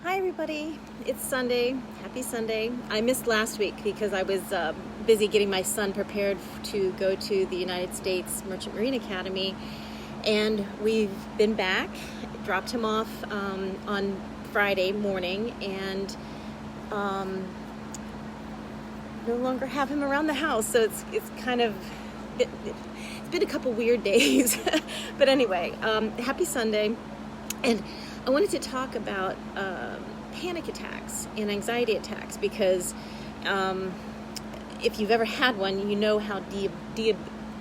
Hi everybody, it's Sunday. Happy Sunday. I missed last week because I was busy getting my son prepared to go to the United States Merchant Marine Academy, and we've been back, dropped him off on Friday morning, and no longer have him around the house, so it's kind of it's been a couple weird days. But anyway, happy Sunday. And I wanted to talk about panic attacks and anxiety attacks because if you've ever had one, you know how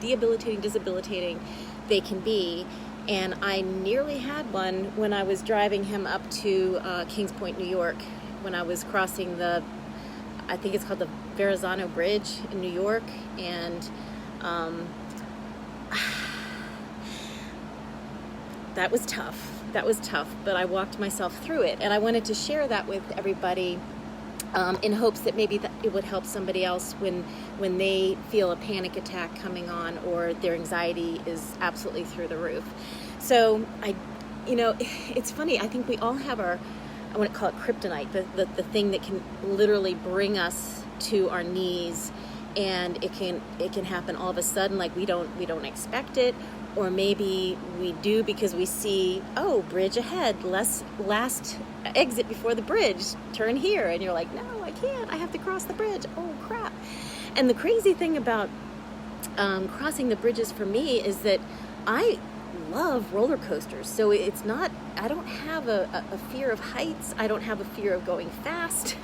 debilitating they can be. And I nearly had one when I was driving him up to Kings Point, New York, when I was crossing I think it's called the Verrazano Bridge in New York. And that was tough. But I walked myself through it, and I wanted to share that with everybody in hopes that maybe it would help somebody else when they feel a panic attack coming on or their anxiety is absolutely through the roof. So it's funny. I think we all have I want to call it kryptonite, the thing that can literally bring us to our knees, and it can happen all of a sudden, like we don't expect it. Or maybe we do because we see, bridge ahead, last exit before the bridge, turn here. And you're like, no, I can't, I have to cross the bridge. Oh, crap. And the crazy thing about crossing the bridges for me is that I love roller coasters. So it's not, I don't have a fear of heights. I don't have a fear of going fast.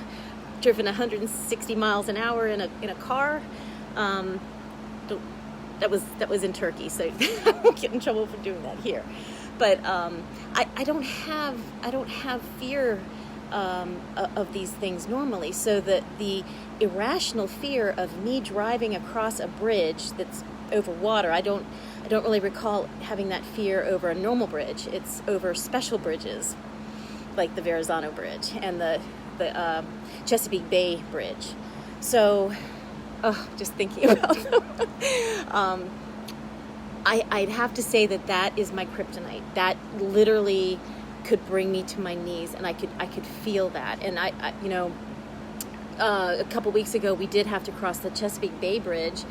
Driven 160 miles an hour in a car. That was in Turkey, so I won't get in trouble for doing that here. But I don't have fear of these things normally. So the irrational fear of me driving across a bridge that's over water, I don't really recall having that fear over a normal bridge. It's over special bridges, like the Verrazano Bridge and the Chesapeake Bay Bridge. So. Just thinking about them. I'd have to say that is my kryptonite. That literally could bring me to my knees, and I could feel that. And a couple weeks ago we did have to cross the Chesapeake Bay Bridge,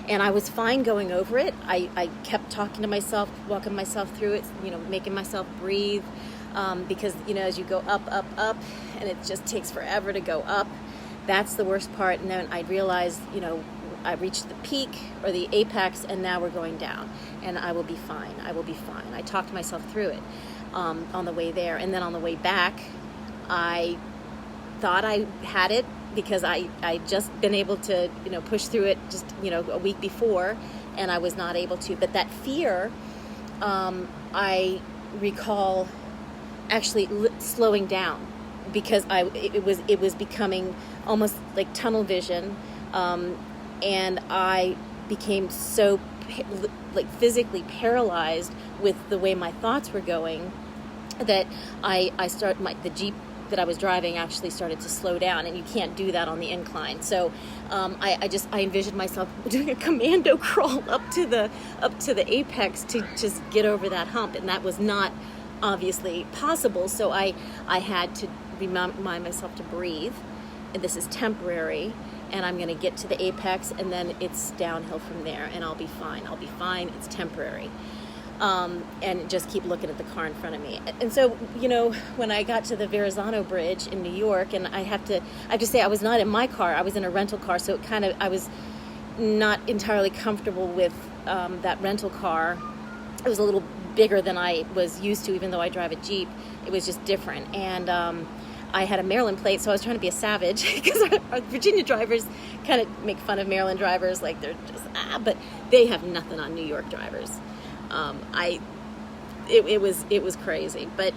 and I was fine going over it. I kept talking to myself, walking myself through it, making myself breathe, because as you go up, and it just takes forever to go up. That's the worst part. And then I realized, I reached the peak or the apex, and now we're going down, and I will be fine. I talked myself through it on the way there. And then on the way back, I thought I had it because I just been able to, push through it just, a week before, and I was not able to. But that fear, I recall actually slowing down, because it was becoming almost like tunnel vision, and I became so physically paralyzed with the way my thoughts were going that the Jeep that I was driving actually started to slow down, and you can't do that on the incline. So I envisioned myself doing a commando crawl up to the apex to just get over that hump, and that was not obviously possible. So I had to remind myself to breathe, and this is temporary, and I'm going to get to the apex, and then it's downhill from there, and I'll be fine. It's temporary. And just keep looking at the car in front of me. And so, when I got to the Verrazano Bridge in New York, and I have to say, I was not in my car, I was in a rental car, so I was not entirely comfortable with that rental car. It was a little bigger than I was used to, even though I drive a Jeep. It was just different. And I had a Maryland plate, so I was trying to be a savage, because our Virginia drivers kind of make fun of Maryland drivers, like they're just, but they have nothing on New York drivers. It was crazy. But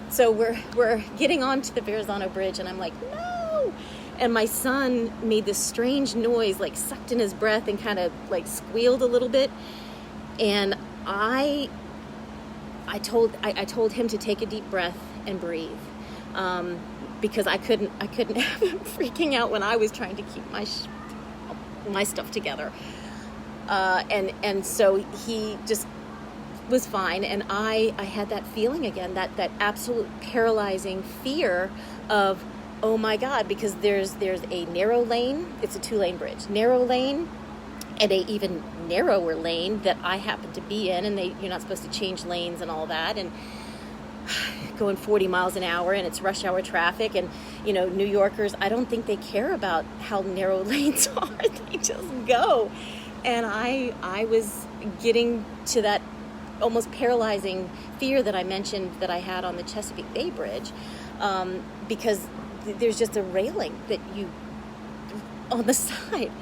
so we're getting onto the Verrazano Bridge, and I'm like, no! And my son made this strange noise, like sucked in his breath and kind of like squealed a little bit. And I told him to take a deep breath and breathe, because I couldn't have him freaking out when I was trying to keep my stuff together. And so he just was fine, and I had that feeling again, that absolute paralyzing fear of, oh my God, because there's a narrow lane. It's a 2-lane bridge, narrow lane, and a even narrower lane that I happen to be in, and you're not supposed to change lanes and all that, and going 40 miles an hour, and it's rush hour traffic, and New Yorkers, I don't think they care about how narrow lanes are. They just go. And I was getting to that almost paralyzing fear that I mentioned that I had on the Chesapeake Bay Bridge, because there's just a railing that you on the side.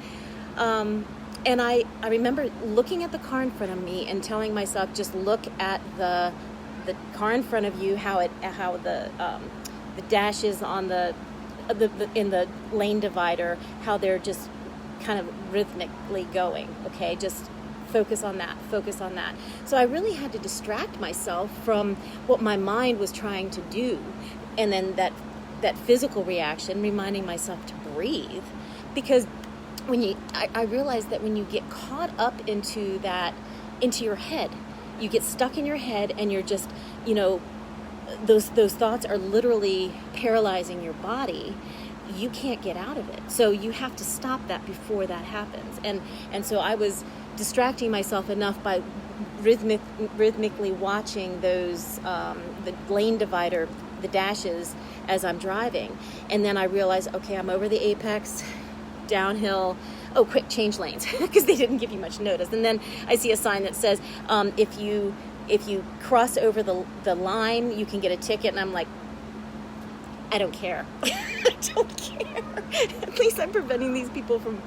And I remember looking at the car in front of me and telling myself, just look at the car in front of you, how the dashes on in the lane divider, how they're just kind of rhythmically going. Okay, just focus on that. So I really had to distract myself from what my mind was trying to do, and then that physical reaction, reminding myself to breathe, because I realized that when you get caught up into your head, you get stuck in your head, and you're just, those thoughts are literally paralyzing your body. You can't get out of it. So you have to stop that before that happens. And so I was distracting myself enough by rhythmically watching those, the lane divider, the dashes as I'm driving. And then I realized, okay, I'm over the apex, downhill. Oh, quick, change lanes, because they didn't give you much notice. And then I see a sign that says, if you cross over the line, you can get a ticket. And I'm like, I don't care. I don't care. At least I'm preventing these people from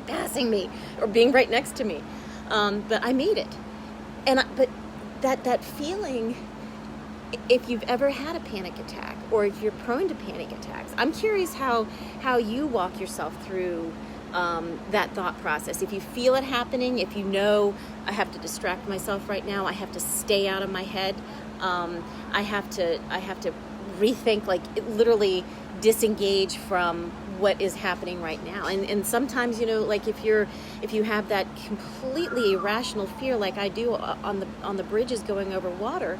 passing me or being right next to me. But I made it. But that feeling, if you've ever had a panic attack, or if you're prone to panic attacks, I'm curious how you walk yourself through that thought process. If you feel it happening, if you know, I have to distract myself right now, I have to stay out of my head, I have to rethink, like literally disengage from what is happening right now. And sometimes, like if you have that completely irrational fear like I do on the bridges going over water,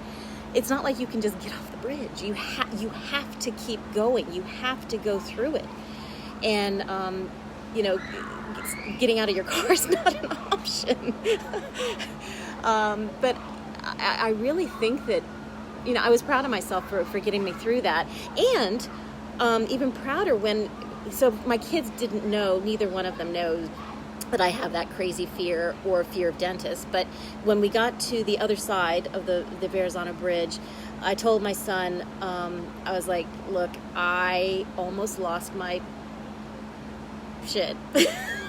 it's not like you can just get off the bridge. You have to keep going. You have to go through it. And getting out of your car is not an option. But I really think that, I was proud of myself for getting me through that. And even prouder so my kids didn't know, neither one of them knows that I have that crazy fear or fear of dentists. But when we got to the other side of the Verrazano Bridge, I told my son, I was like, look, I almost lost my shit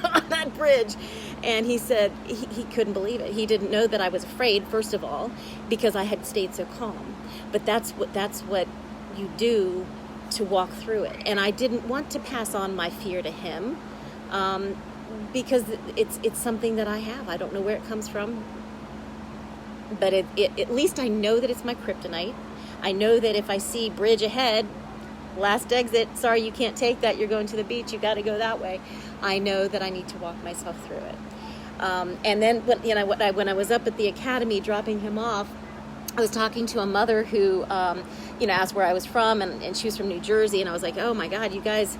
on that bridge. And he said he couldn't believe it. He didn't know that I was afraid, first of all, because I had stayed so calm. But that's what you do to walk through it. And I didn't want to pass on my fear to him, because it's something that I have. I don't know where it comes from, but at least I know that it's my kryptonite. I know that if I see bridge ahead, last exit, sorry, you can't take that, you're going to the beach, you got to go that way. I know that I need to walk myself through it. And then when I was up at the academy dropping him off, I was talking to a mother who asked where I was from, and she was from New Jersey, and I was like, oh my God, you guys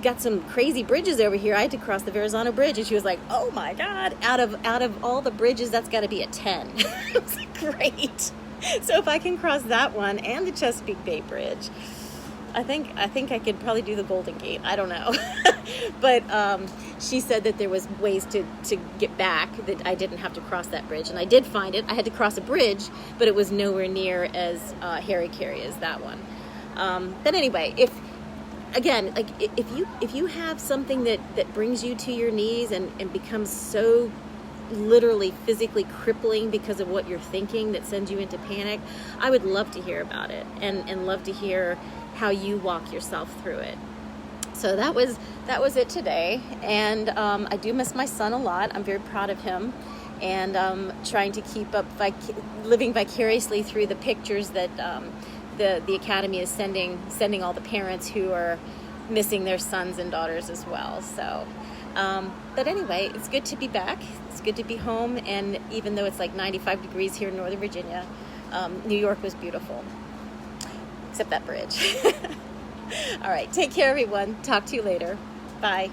got some crazy bridges over here. I had to cross the Verrazano Bridge. And she was like, oh my God, out of all the bridges, that's got to be a 10. I was like, great. So if I can cross that one and the Chesapeake Bay Bridge, I think I could probably do the Golden Gate. I don't know. But she said that there was ways to get back, that I didn't have to cross that bridge. And I did find it. I had to cross a bridge, but it was nowhere near as hairy-carry as that one. But anyway, if you have something that brings you to your knees and becomes so literally physically crippling because of what you're thinking that sends you into panic, I would love to hear about it and love to hear how you walk yourself through it. So that was it today. And I do miss my son a lot. I'm very proud of him, and trying to keep up living vicariously through the pictures that the Academy is sending all the parents who are missing their sons and daughters as well. So But anyway, it's good to be back. It's good to be home. And even though it's like 95 degrees here in Northern Virginia, New York was beautiful. Except that bridge. All right. Take care, everyone. Talk to you later. Bye.